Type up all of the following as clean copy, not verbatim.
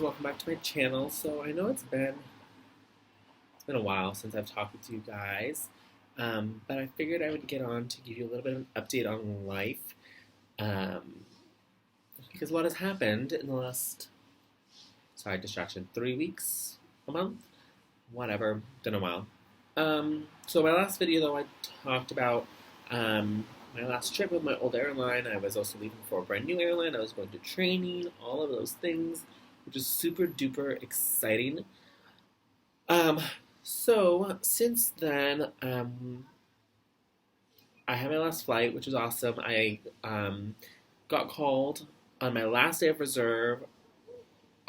welcome back to my channel. So I know it's been a while since I've talked with you guys, but I figured I would get on to give you a little bit of an update on life, um, because a lot has happened in the last, sorry, distraction, 3 weeks, a month, whatever, been a while. So my last video though, I talked about my last trip with my old airline. I was also leaving for a brand new airline. I was going to training, all of those things, which is super duper exciting. Um, so since then, I had my last flight, which was awesome. I got called on my last day of reserve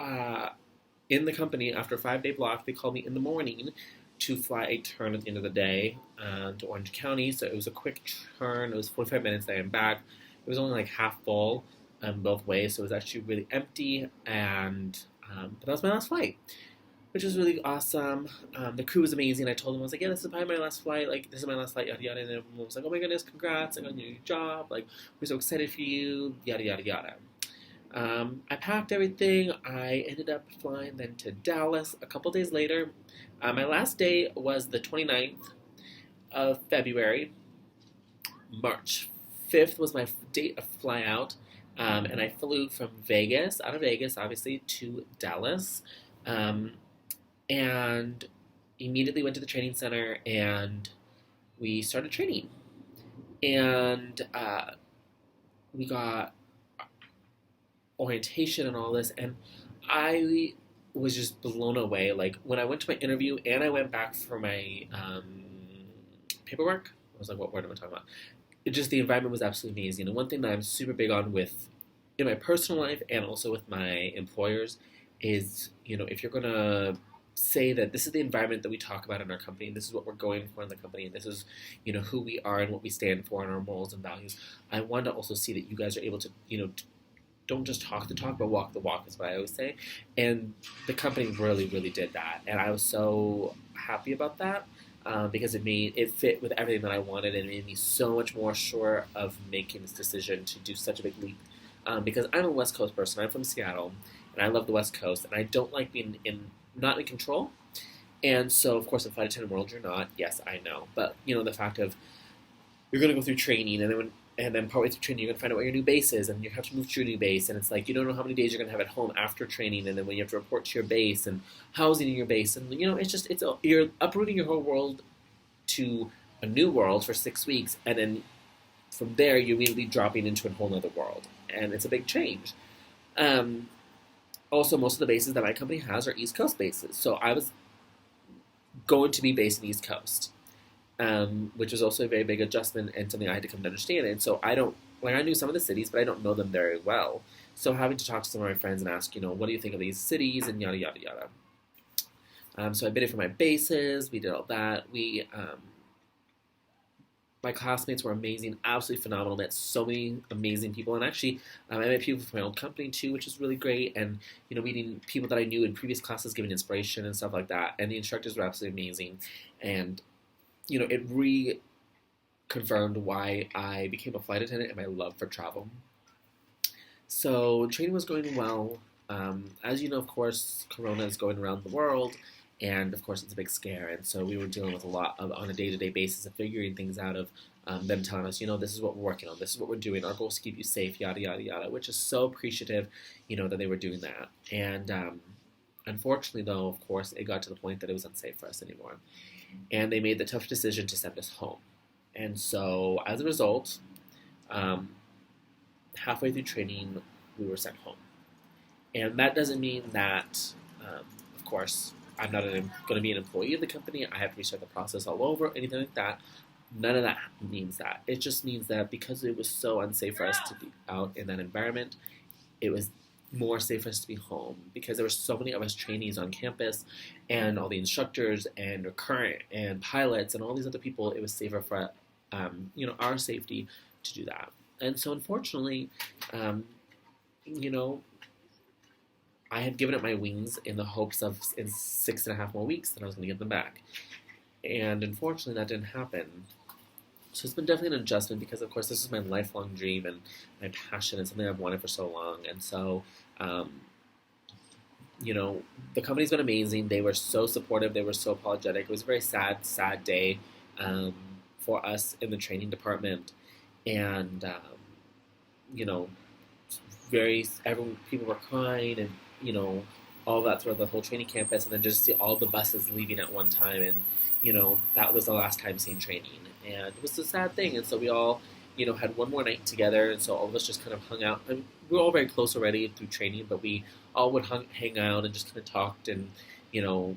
uh, in the company after a 5 day block. They called me in the morning to fly a turn at the end of the day to Orange County. So it was a quick turn. It was 45 minutes there and back. It was only like half full both ways, so it was actually really empty. And but that was my last flight, which was really awesome. The crew was amazing. I told them, I was like, yeah, this is probably my last flight. Like, this is my last flight, yada yada. And everyone was like, oh my goodness, congrats! Like, on your new job. Like, we're so excited for you, yada yada yada. I packed everything. I ended up flying then to Dallas a couple days later. My last day was the 29th of February. March 5th was my date of fly out. And I flew from Vegas, out of Vegas, obviously, to Dallas. And immediately went to the training center and we started training. And we got orientation and all this, and I was just blown away. Like, when I went to my interview and I went back for my paperwork, I was like, what word am I talking about? It just, the environment was absolutely amazing. And one thing that I'm super big on with in my personal life and also with my employers is, if you're gonna say that this is the environment that we talk about in our company, and this is what we're going for in the company, and this is, who we are and what we stand for and our morals and values. I want to also see that you guys are able to, don't just talk the talk, but walk the walk, is what I always say. And the company really, really did that. And I was so happy about that because it fit with everything that I wanted, and it made me so much more sure of making this decision to do such a big leap. Because I'm a West Coast person. I'm from Seattle, and I love the West Coast, and I don't like being not in control. And so, of course, in flight attendant world, you're not. Yes, I know. But, the fact of you're going to go through training, and then partway through training, you're going to find out where your new base is, and you have to move to your new base, and it's like you don't know how many days you're going to have at home after training, and then when you have to report to your base, and housing in your base, and, you're uprooting your whole world to a new world for 6 weeks, and then from there, you're immediately dropping into a whole other world, and it's a big change. Also, most of the bases that my company has are East Coast bases, so I was going to be based in East Coast, which was also a very big adjustment and something I had to come to understand. And so I knew some of the cities, but I don't know them very well. So having to talk to some of my friends and ask, what do you think of these cities, and yada, yada, yada. So I bid it for my bases. We did all that. My classmates were amazing, absolutely phenomenal. Met so many amazing people, and actually, I met people from my old company too, which is really great. And meeting people that I knew in previous classes, giving inspiration and stuff like that. And the instructors were absolutely amazing, and it reconfirmed why I became a flight attendant and my love for travel. So training was going well. As you know, of course, Corona is going around the world. And, of course, it's a big scare. And so we were dealing with a lot on a day-to-day basis of figuring things out, of them telling us, this is what we're working on. This is what we're doing. Our goal is to keep you safe, yada, yada, yada, which is so appreciative, that they were doing that. And unfortunately, though, of course, it got to the point that it was unsafe for us anymore. And they made the tough decision to send us home. And so, as a result, halfway through training, we were sent home. And that doesn't mean that, of course, I'm not going to be an employee of the company. I have to restart the process all over, anything like that. None of that means that. It just means that because it was so unsafe for us to be out in that environment, it was more safe for us to be home, because there were so many of us trainees on campus, and all the instructors and current and pilots and all these other people. It was safer for our safety to do that. And so, unfortunately, I had given up my wings in the hopes of in 6.5 more weeks that I was going to get them back. And unfortunately, that didn't happen. So it's been definitely an adjustment, because, of course, this is my lifelong dream and my passion and something I've wanted for so long. And so you know, the company's been amazing. They were so supportive. They were so apologetic. It was a very sad, sad day um, for us in the training department, and you know, everyone, people were crying, and all that throughout the whole training campus, and then just see all the buses leaving at one time, and that was the last time seeing training, and it was a sad thing, and so we all had one more night together, and so all of us just kind of hung out. And we were all very close already through training, but we all would hang out and just kind of talked, and you know,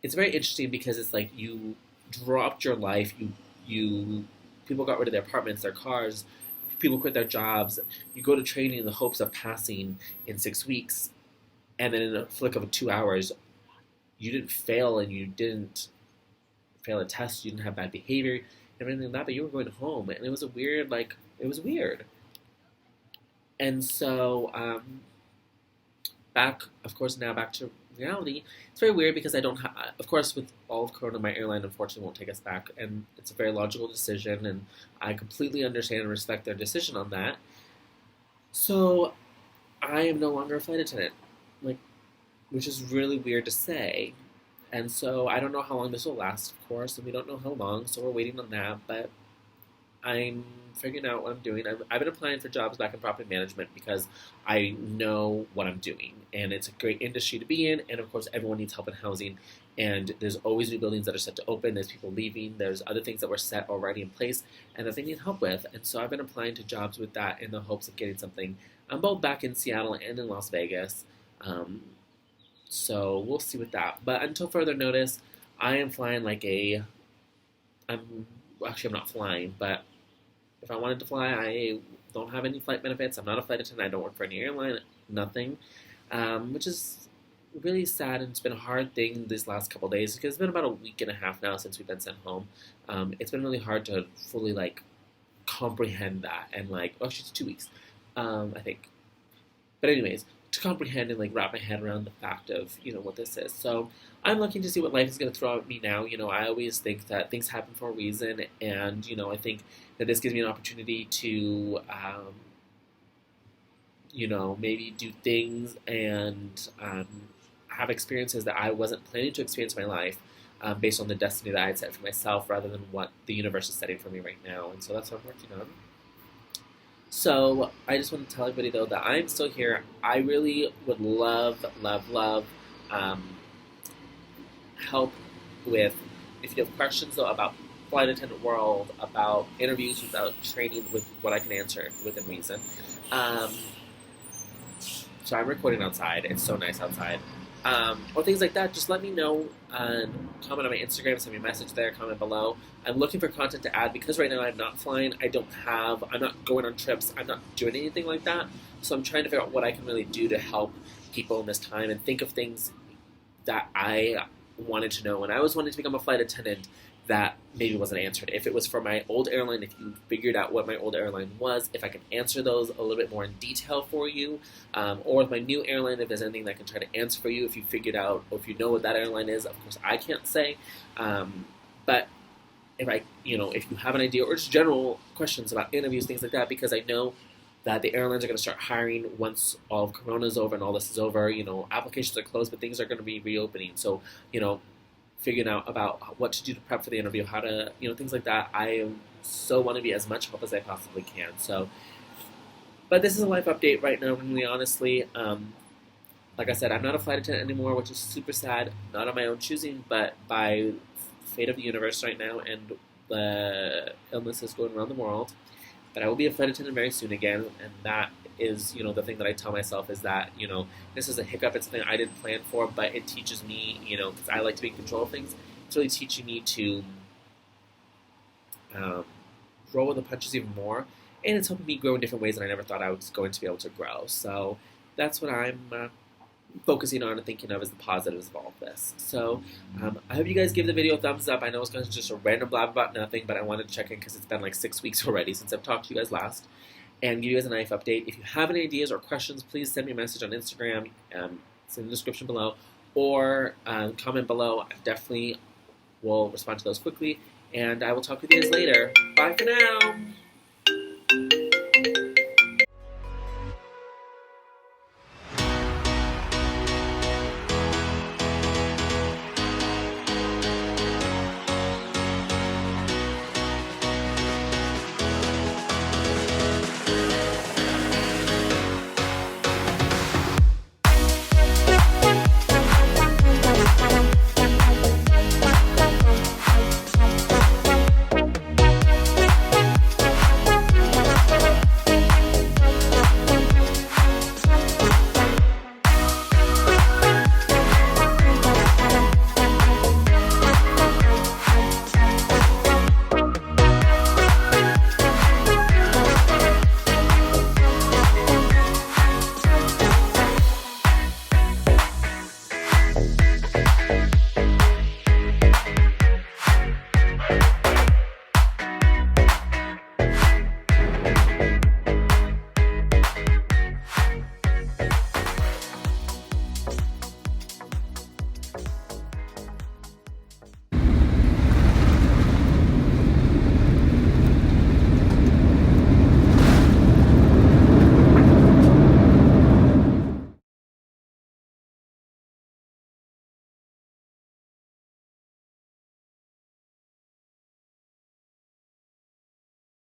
it's very interesting because it's like you dropped your life, you people got rid of their apartments, their cars, people quit their jobs. You go to training in the hopes of passing in 6 weeks, and then in a flick of 2 hours, you didn't fail, and you didn't fail a test, you didn't have bad behavior, and everything like that, but you were going home, and it was it was weird. And so, back to reality. It's very weird because I don't have, of course, with all of Corona, my airline unfortunately won't take us back, and it's a very logical decision, and I completely understand and respect their decision on that. So, I am no longer a flight attendant, like, which is really weird to say. And so I don't know how long this will last, of course, and we don't know how long, so we're waiting on that. But I'm figuring out what I'm doing. I've been applying for jobs back in property management because I know what I'm doing, and it's a great industry to be in. And of course, everyone needs help in housing, and there's always new buildings that are set to open. There's people leaving. There's other things that were set already in place, and that they need help with. And so I've been applying to jobs with that in the hopes of getting something. I'm both back in Seattle and in Las Vegas. So we'll see with that. But until further notice, I am flying I'm not flying, but if I wanted to fly, I don't have any flight benefits. I'm not a flight attendant. I don't work for any airline, nothing, which is really sad, and it's been a hard thing these last couple of days because it's been about a week and a half now since we've been sent home. It's been really hard to fully comprehend that, and actually it's 2 weeks, I think. But anyways, to comprehend and wrap my head around the fact of what this is. So I'm looking to see what life is going to throw at me now. I always think that things happen for a reason, and I think that this gives me an opportunity to maybe do things and have experiences that I wasn't planning to experience in my life, based on the destiny that I had set for myself rather than what the universe is setting for me right now. And so that's what I'm working on. So I just want to tell everybody, though, that I'm still here. I really would love help with, if you have questions, though, about flight attendant world, about interviews, without training, with what I can answer within reason. So I'm recording outside. It's so nice outside. Or things like that, just let me know and comment on my Instagram, send me a message there, comment below. I'm looking for content to add because right now I'm not flying, I'm not going on trips, I'm not doing anything like that. So I'm trying to figure out what I can really do to help people in this time and think of things that I wanted to know when I was wanting to become a flight attendant that maybe wasn't answered. If it was for my old airline, if you figured out what my old airline was, if I can answer those a little bit more in detail for you, or with my new airline, if there's anything that I can try to answer for you, if you figured out, or if you know what that airline is, of course I can't say, but if you have an idea, or just general questions about interviews, things like that, because I know that the airlines are going to start hiring once all of Corona is over and all this is over. Applications are closed, but things are going to be reopening. So, figuring out about what to do to prep for the interview, how to, things like that. I so want to be as much help as I possibly can. So, but this is a life update right now, really honestly. Like I said, I'm not a flight attendant anymore, which is super sad. Not of my own choosing, but by fate of the universe right now, and the illness is going around the world. But I will be a flight attendant very soon again, and that is, the thing that I tell myself is that, this is a hiccup. It's something I didn't plan for, but it teaches me, because I like to be in control of things. It's really teaching me to roll with the punches even more, and it's helping me grow in different ways that I never thought I was going to be able to grow. So that's what I'm focusing on and thinking of as the positives of all of this. So I hope you guys give the video a thumbs up. I know it's kind of just a random blab about nothing, but I wanted to check in because it's been 6 weeks already since I've talked to you guys last, and give you guys a life update. If you have any ideas or questions, please send me a message on Instagram. It's in the description below, or comment below. I definitely will respond to those quickly, and I will talk with you guys later. Bye for now!